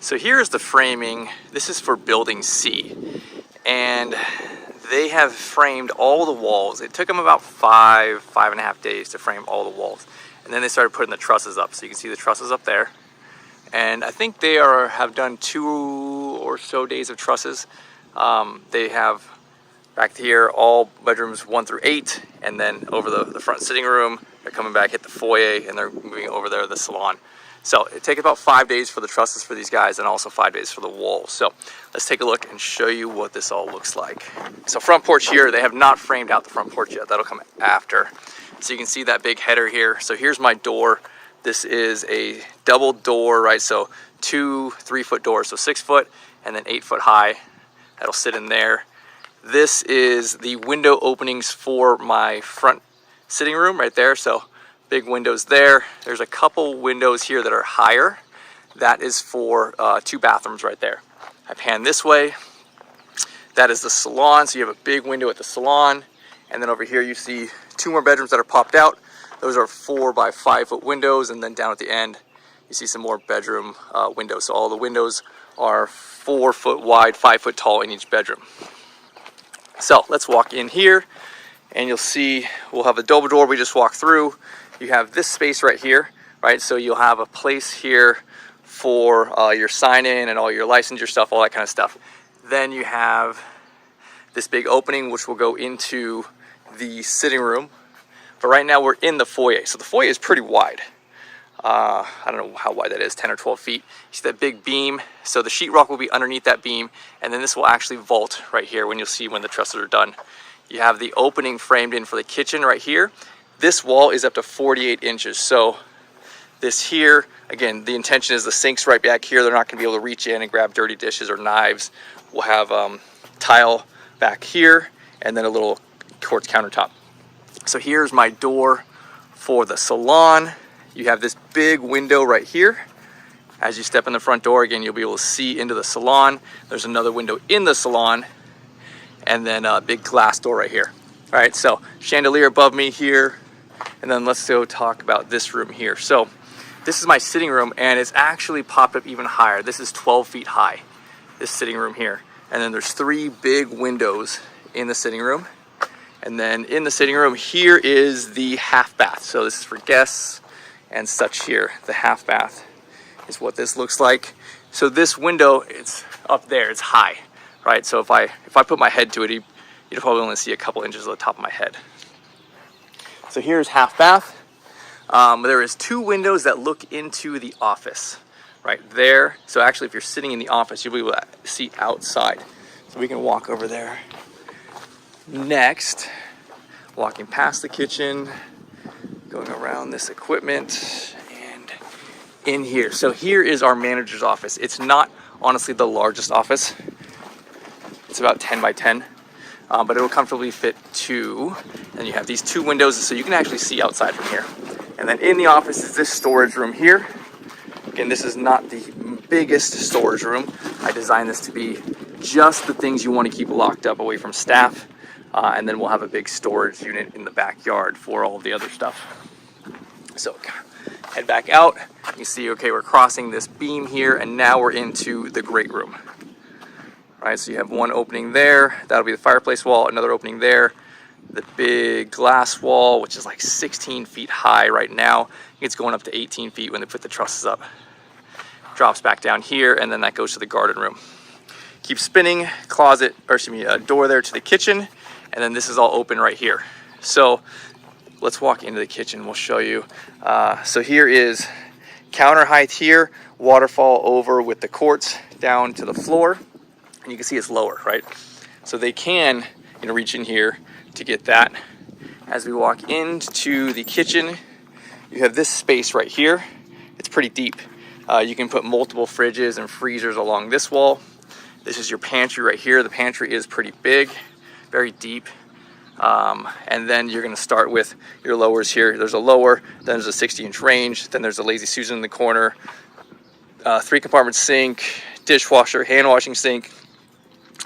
So here's the framing. This is for building C, and they have framed all the walls. It took them about 5.5 days to frame all the walls, and then they started putting the trusses up. So you can see the trusses up there, and I think they have done 2 or so days of trusses. They have back here all bedrooms 1 through 8, and then over the front sitting room. They're coming back, hit the foyer, and they're moving over there to the salon. So it takes about 5 days for the trusses for these guys, and also 5 days for the walls. So let's take a look and show you what this all looks like. So front porch here, they have not framed out the front porch yet. That'll come after. So you can see that big header here. So here's my door. This is a double door, right? So 2 3-foot doors, so 6 foot and then 8 foot high. That'll sit in there. This is the window openings for my front sitting room right there. So big windows there. There's a couple windows here that are higher. That is for 2 bathrooms right there. I pan this way. That is the salon. So you have a big window at the salon. And then over here you see 2 more bedrooms that are popped out. Those are 4 by 5 foot windows. And then down at the end, you see some more bedroom windows. So all the windows are 4 foot wide, 5 foot tall in each bedroom. So let's walk in here, and you'll see we'll have a double door we just walked through. You have this space right here, right? So you'll have a place here for your sign in and all your licensure stuff, all that kind of stuff. Then you have this big opening, which will go into the sitting room. But right now we're in the foyer. So the foyer is pretty wide. I don't know how wide that is, 10 or 12 feet. You see that big beam? So the sheetrock will be underneath that beam, and then this will actually vault right here when you'll see when the trusses are done. You have the opening framed in for the kitchen right here. This wall is up to 48 inches. So this here, again, the intention is the sink's right back here. They're not gonna be able to reach in and grab dirty dishes or knives. We'll have tile back here, and then a little quartz countertop. So here's my door for the salon. You have this big window right here. As you step in the front door, again, you'll be able to see into the salon. There's another window in the salon, and then a big glass door right here. All right, so chandelier above me here, and then let's go talk about this room here. So this is my sitting room, and it's actually popped up even higher. This is 12 feet high, this sitting room here. And then there's 3 big windows in the sitting room. And then in the sitting room here is the half bath. So this is for guests and such here. The half bath is what this looks like. So this window, it's up there, it's high, right? So if I put my head to it, you'd probably only see a couple inches of the top of my head. So here's half bath. There is 2 windows that look into the office right there. So actually, if you're sitting in the office, you'll be able to see outside. So we can walk over there. Next, walking past the kitchen, going around this equipment, and in here. So here is our manager's office. It's not honestly the largest office. It's about 10 by 10, but it will comfortably fit 2. And you have these 2 windows, so you can actually see outside from here. And then in the office is this storage room here. Again, this is not the biggest storage room. I designed this to be just the things you want to keep locked up away from staff. And then we'll have a big storage unit in the backyard for all of the other stuff. So head back out. You see, okay, we're crossing this beam here, and now we're into the great room. Right, so you have one opening there. That'll be the fireplace wall. Another opening there. The big glass wall, which is like 16 feet high right now. It's going up to 18 feet when they put the trusses up. Drops back down here, and then that goes to the garden room. Keep spinning, closet, or excuse me, a door there to the kitchen. And then this is all open right here. So let's walk into the kitchen. We'll show you. So here is counter height here, waterfall over with the quartz down to the floor. And you can see it's lower, right? So they can, reach in here to get that. As we walk into the kitchen, you have this space right here. It's pretty deep. You can put multiple fridges and freezers along this wall. This is your pantry right here. The pantry is pretty big, very deep. And then you're gonna start with your lowers here. There's a lower, then there's a 60-inch range, then there's a lazy Susan in the corner, 3-compartment sink, dishwasher, hand washing sink,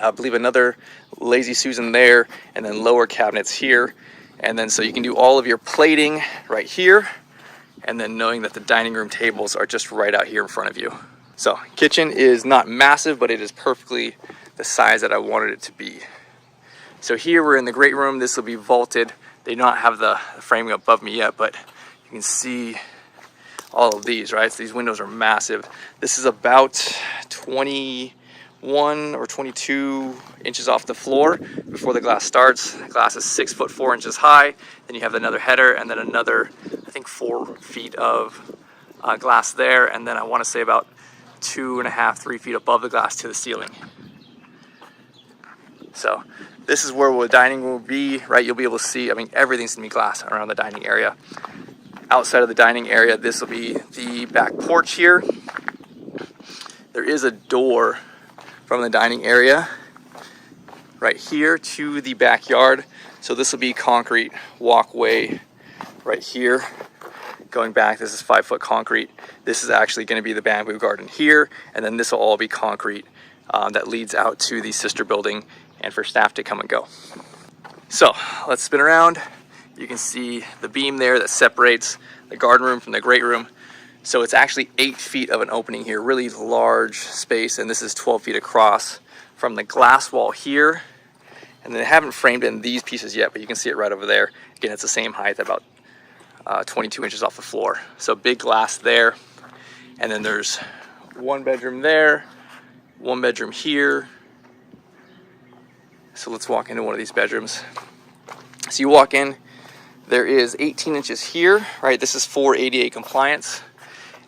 I believe another lazy Susan there, and then lower cabinets here. And then so you can do all of your plating right here, and then knowing that the dining room tables are just right out here in front of you. So kitchen is not massive, but it is perfectly the size that I wanted it to be. So here we're in the great room. This will be vaulted. They do not have the framing above me yet, but you can see all of these, right? So these windows are massive. This is about 21 or 22 inches off the floor before the glass starts. The glass is 6 foot 4 inches high. Then you have another header and then another, I think 4 feet of glass there. And then I want to say about 2.5, 3 feet above the glass to the ceiling. So this is where the dining room will be, right? You'll be able to see, I mean, everything's gonna be glass around the dining area. Outside of the dining area, this will be the back porch here. There is a door from the dining area right here to the backyard. So this will be concrete walkway right here. Going back, this is 5 foot concrete. This is actually gonna be the bamboo garden here. And then this will all be concrete that leads out to the sister building and for staff to come and go. So let's spin around. You can see the beam there that separates the garden room from the great room. So it's actually 8 feet of an opening here, really large space, and this is 12 feet across from the glass wall here. And they haven't framed in these pieces yet, but you can see it right over there. Again, it's the same height, about 22 inches off the floor. So big glass there. And then there's one bedroom there, one bedroom here. So let's walk into one of these bedrooms. So you walk in, there is 18 inches here, right? This is for ADA compliance.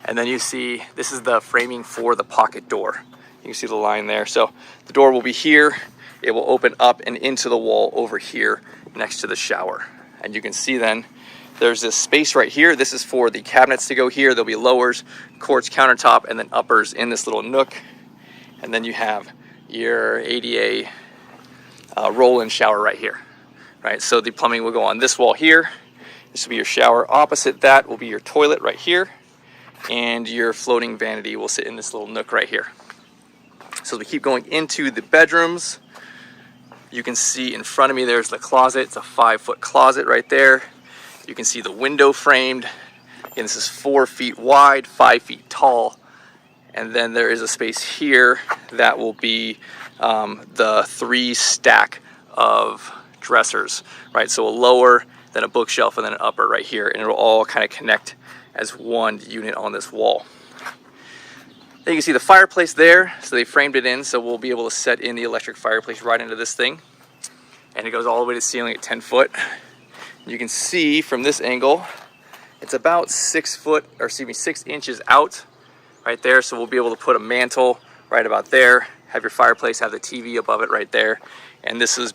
And then you see, this is the framing for the pocket door. You can see the line there. So the door will be here. It will open up and into the wall over here next to the shower. And you can see then, there's this space right here. This is for the cabinets to go here. There'll be lowers, quartz countertop, and then uppers in this little nook. And then you have your ADA roll-in shower right here, right? So the plumbing will go on this wall here. This will be your shower. Opposite that will be your toilet right here, and your floating vanity will sit in this little nook right here. So we keep going into the bedrooms. You can see in front of me there's the closet. It's a 5 foot closet right there. You can see the window framed. Again, this is 4 feet wide, 5 feet tall. And then there is a space here that will be the 3 stack of dressers, right? So a lower, then a bookshelf, and then an upper right here. And it'll all kind of connect as one unit on this wall. Then you can see the fireplace there. So they framed it in, so we'll be able to set in the electric fireplace right into this thing. And it goes all the way to the ceiling at 10 foot. You can see from this angle, it's about 6 inches out right there. So we'll be able to put a mantle right about there, have your fireplace, have the TV above it right there. And this is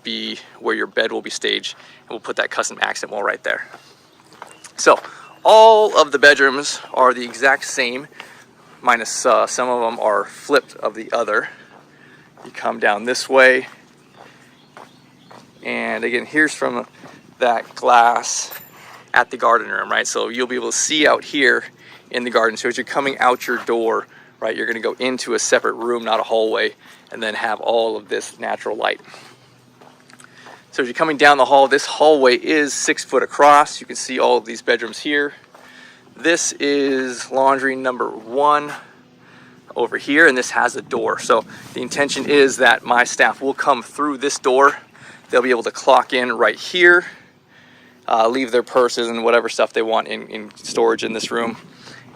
where your bed will be staged. And we'll put that custom accent wall right there. So all of the bedrooms are the exact same, minus some of them are flipped of the other. You come down this way. And again, here's from that glass at the garden room, right? So you'll be able to see out here in the garden. So as you're coming out your door, right, you're gonna go into a separate room, not a hallway, and then have all of this natural light. So as you're coming down the hall, this hallway is 6 foot across. You can see all of these bedrooms here. This is laundry number 1 over here, and this has a door. So the intention is that my staff will come through this door. They'll be able to clock in right here, leave their purses and whatever stuff they want in storage in this room.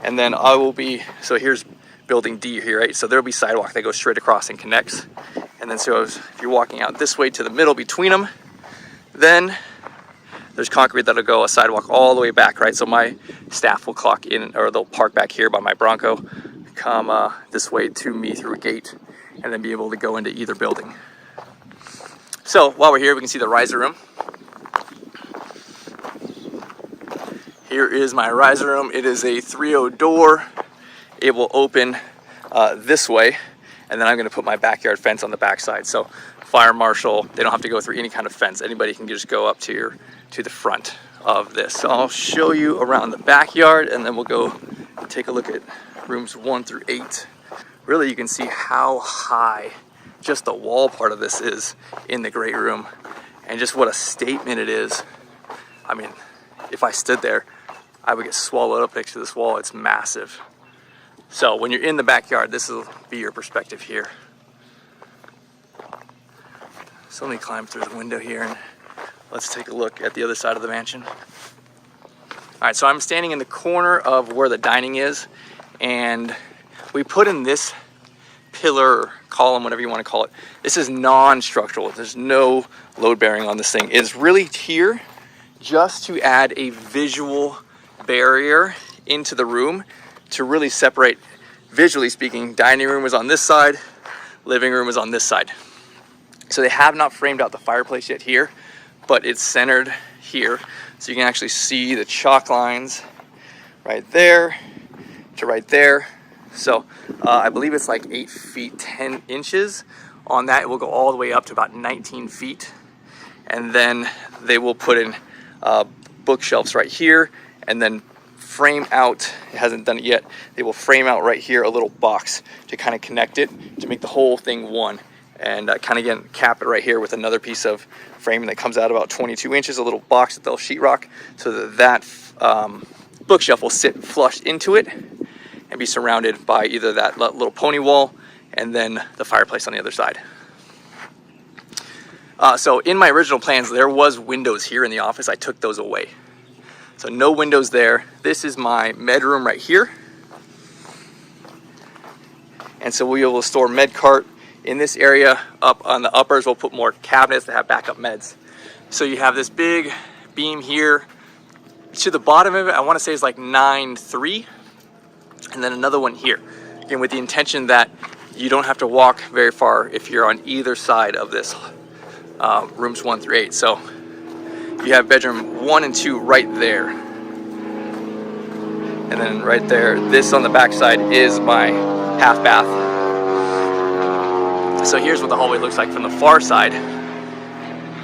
And then I will be, so here's building D here, right? So there'll be sidewalk that goes straight across and connects. And then so if you're walking out this way to the middle between them, then there's concrete that'll go a sidewalk all the way back, right? So my staff will clock in, or they'll park back here by my Bronco, come this way to me through a gate, and then be able to go into either building. So while we're here, we can see the riser room. Here is my riser room. It is a 3.0 door. It will open this way, and then I'm gonna put my backyard fence on the backside. So fire marshal, they don't have to go through any kind of fence. Anybody can just go up to the front of this. So I'll show you around the backyard, and then we'll go take a look at rooms 1 through 8. Really, you can see how high just the wall part of this is in the great room, and just what a statement it is. I mean, if I stood there, I would get swallowed up next to this wall. It's massive. So when you're in the backyard, this will be your perspective here. So let me climb through the window here and let's take a look at the other side of the mansion. All right, so I'm standing in the corner of where the dining is, and we put in this pillar or column, whatever you want to call it. This is non-structural. There's no load bearing on this thing. It's really here just to add a visual barrier into the room to really separate, visually speaking. Dining room is on this side, living room is on this side. So they have not framed out the fireplace yet here, but it's centered here. So you can actually see the chalk lines right there to right there. So I believe it's like 8 feet 10 inches. On that, it will go all the way up to about 19 feet. And then they will put in bookshelves right here, and then frame out, it hasn't done it yet, they will frame out right here a little box to kind of connect it, to make the whole thing one. And kind of again cap it right here with another piece of framing that comes out about 22 inches, a little box that they'll sheetrock, so that bookshelf will sit flush into it and be surrounded by either that little pony wall and then the fireplace on the other side. So in my original plans, there was windows here in the office. I took those away. So no windows there. This is my med room right here. And so we'll be able to store med cart in this area. Up on the uppers, we'll put more cabinets that have backup meds. So you have this big beam here. To the bottom of it, I want to say is like 9'3", and then another one here. Again, with the intention that you don't have to walk very far if you're on either side of this rooms 1 through 8. So you have bedroom 1 and 2 right there. And then right there, this on the back side is my half bath. So here's what the hallway looks like from the far side.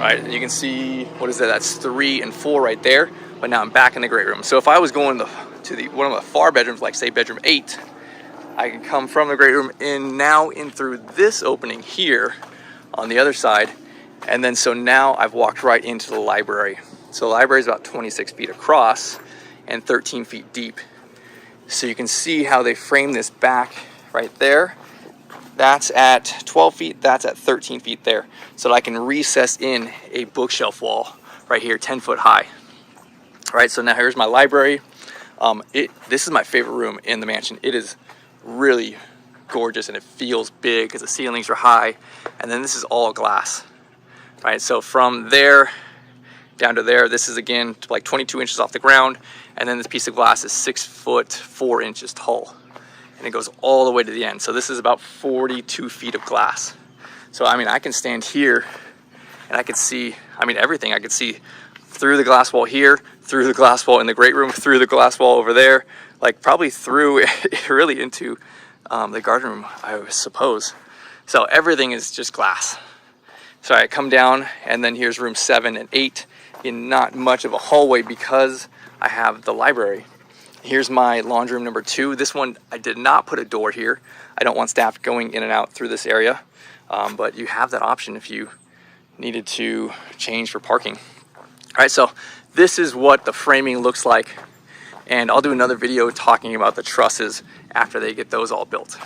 Right, and you can see, what is that? That's 3 and 4 right there. But now I'm back in the great room. So if I was going to one of the far bedrooms, like say bedroom 8, I can come from the great room in through this opening here on the other side. And then so now I've walked right into the library. So the library is about 26 feet across and 13 feet deep. So you can see how they frame this back right there. That's at 12 feet, that's at 13 feet there. So that I can recess in a bookshelf wall right here, 10 foot high. All right, so now here's my library. This is my favorite room in the mansion. It is really gorgeous and it feels big because the ceilings are high. And then this is all glass. Right, so from there down to there, this is again like 22 inches off the ground, and then this piece of glass is 6 foot 4 inches tall, and it goes all the way to the end. So this is about 42 feet of glass. So I mean, I can stand here and I can see, I mean, everything. I could see through the glass wall here, through the glass wall in the great room, through the glass wall over there, like probably through really into the garden room, I suppose. So everything is just glass. So I come down, and then here's room 7 and 8 in not much of a hallway because I have the library. Here's my laundry room number 2. This one, I did not put a door here. I don't want staff going in and out through this area, but you have that option if you needed to change for parking. All right, so this is what the framing looks like, and I'll do another video talking about the trusses after they get those all built.